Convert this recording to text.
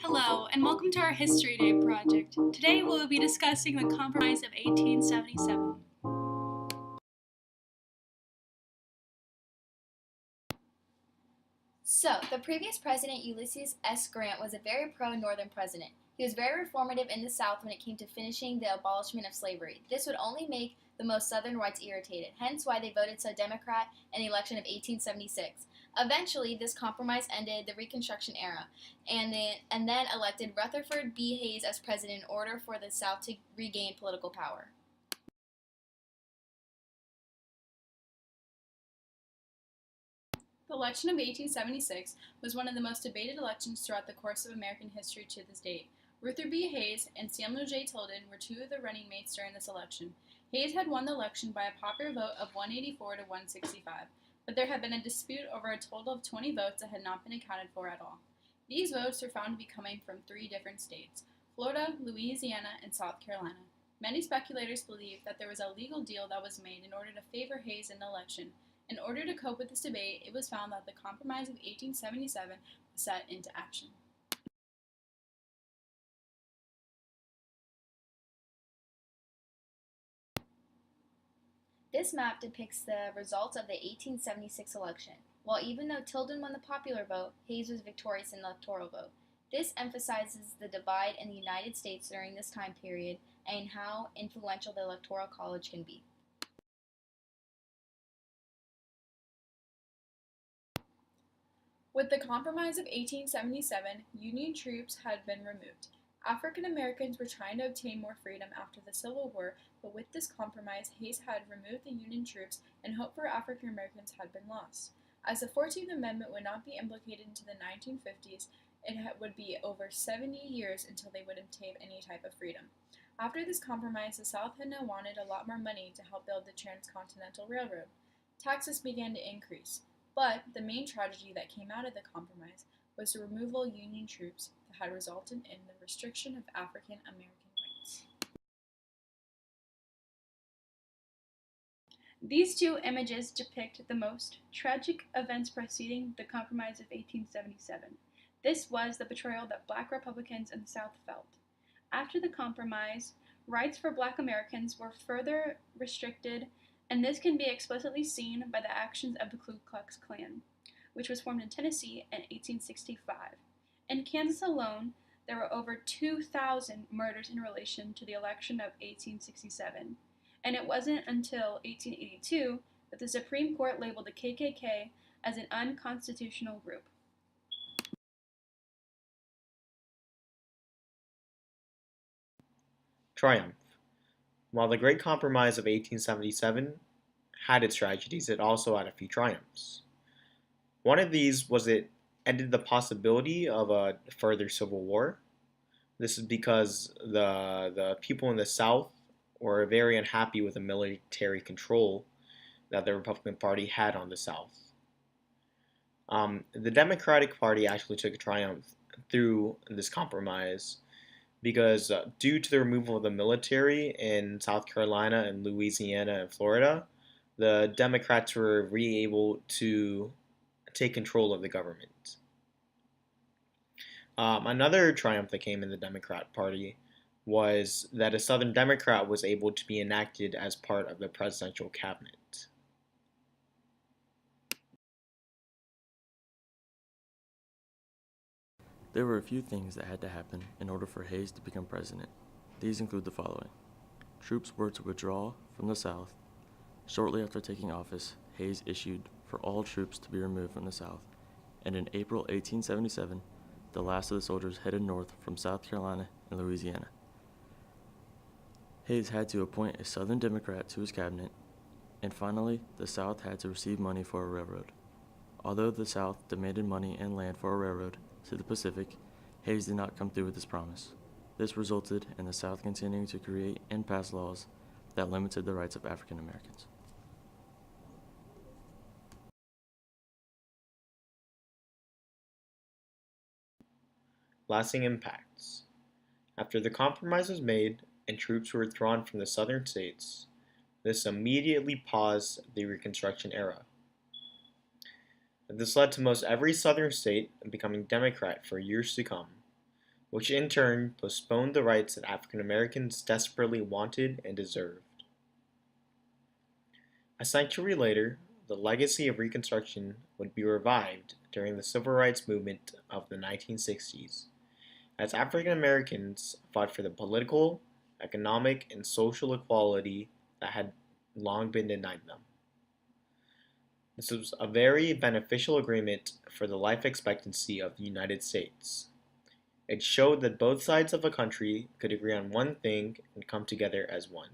Hello, and welcome to our History Day project. Today we will be discussing the Compromise of 1877. So, the previous president, Ulysses S. Grant, was a very pro-Northern president. He was very reformative in the South when it came to finishing the abolishment of slavery. This would only make the most Southern whites irritated, hence why they voted so Democrat in the election of 1876. Eventually, this compromise ended the Reconstruction era, and then elected Rutherford B. Hayes as president in order for the South to regain political power. The election of 1876 was one of the most debated elections throughout the course of American history to this date. Rutherford B. Hayes and Samuel J. Tilden were two of the running mates during this election. Hayes had won the election by a popular vote of 184 to 165, but there had been a dispute over a total of 20 votes that had not been accounted for at all. These votes were found to be coming from three different states: Florida, Louisiana, and South Carolina. Many speculators believed that there was a legal deal that was made in order to favor Hayes in the election. In order to cope with this debate, it was found that the Compromise of 1877 was set into action. This map depicts the results of the 1876 election. While even though Tilden won the popular vote, Hayes was victorious in the electoral vote. This emphasizes the divide in the United States during this time period and how influential the Electoral College can be. With the Compromise of 1877, Union troops had been removed. African Americans were trying to obtain more freedom after the Civil War, but with this compromise, Hayes had removed the Union troops and hope for African Americans had been lost. As the 14th Amendment would not be implicated into the 1950s, it would be over 70 years until they would obtain any type of freedom. After this compromise, the South had now wanted a lot more money to help build the Transcontinental Railroad. Taxes began to increase. But the main tragedy that came out of the compromise was the removal of Union troops that had resulted in the restriction of African American rights. These two images depict the most tragic events preceding the Compromise of 1877. This was the betrayal that Black Republicans in the South felt. After the Compromise, rights for Black Americans were further restricted, and this can be explicitly seen by the actions of the Ku Klux Klan, which was formed in Tennessee in 1865. In Kansas alone, there were over 2,000 murders in relation to the election of 1867, and it wasn't until 1882 that the Supreme Court labeled the KKK as an unconstitutional group. Triumph. While the Great Compromise of 1877 had its tragedies, it also had a few triumphs. One of these was it ended the possibility of a further civil war. This is because the people in the South were very unhappy with the military control that the Republican Party had on the South. The Democratic Party actually took a triumph through this compromise because due to the removal of the military in South Carolina and Louisiana and Florida, the Democrats were able to take control of the government. Another triumph that came in the Democrat Party was that a Southern Democrat was able to be enacted as part of the presidential cabinet. There were a few things that had to happen in order for Hayes to become president. These include the following. Troops were to withdraw from the South. Shortly after taking office, Hayes issued for all troops to be removed from the South, and in April 1877, the last of the soldiers headed north from South Carolina and Louisiana. Hayes had to appoint a Southern Democrat to his cabinet, and finally, the South had to receive money for a railroad. Although the South demanded money and land for a railroad to the Pacific, Hayes did not come through with this promise. This resulted in the South continuing to create and pass laws that limited the rights of African Americans. Lasting impacts. After the compromise was made and troops were withdrawn from the southern states, this immediately paused the Reconstruction era. This led to most every southern state becoming Democrat for years to come, which in turn postponed the rights that African Americans desperately wanted and deserved. A century later, the legacy of Reconstruction would be revived during the civil rights movement of the 1960s, as African Americans fought for the political, economic, and social equality that had long been denied them. This was a very beneficial agreement for the life expectancy of the United States. It showed that both sides of a country could agree on one thing and come together as one.